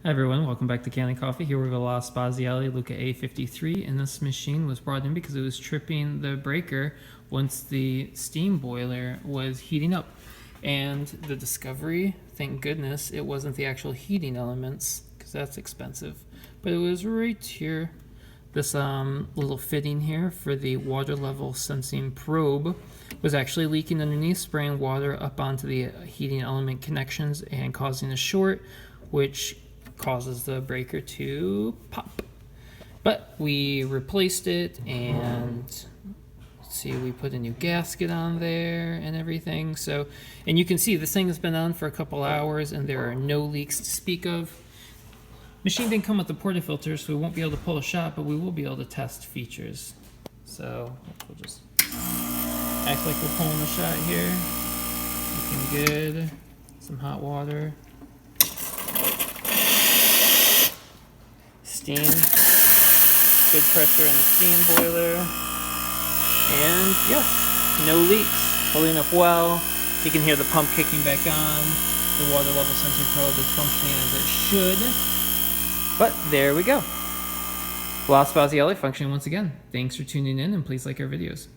Hi everyone, welcome back to Kanen Coffee. Here we have a La Spaziale Lucca A53, and this machine was brought in because it was tripping the breaker once the steam boiler was heating up. And the discovery, thank goodness, it wasn't the actual heating elements, because that's expensive, but it was right here. This little fitting here for the water level sensing probe was actually leaking underneath, spraying water up onto the heating element connections and causing a short, which causes the breaker to pop. But we replaced it, and let's see, we put a new gasket on there and everything. So, and you can see this thing has been on for a couple hours and there are no leaks to speak of. Machine didn't come with the portafilter, so we won't be able to pull a shot, but we will be able to test features. So we'll just act like we're pulling a shot here. Looking good. Some hot water. Steam. Good pressure in the steam boiler. And yes, no leaks. Holding up well. You can hear the pump kicking back on. The water level sensing probe is functioning as it should. But there we go. La Spaziale functioning once again. Thanks for tuning in, and please like our videos.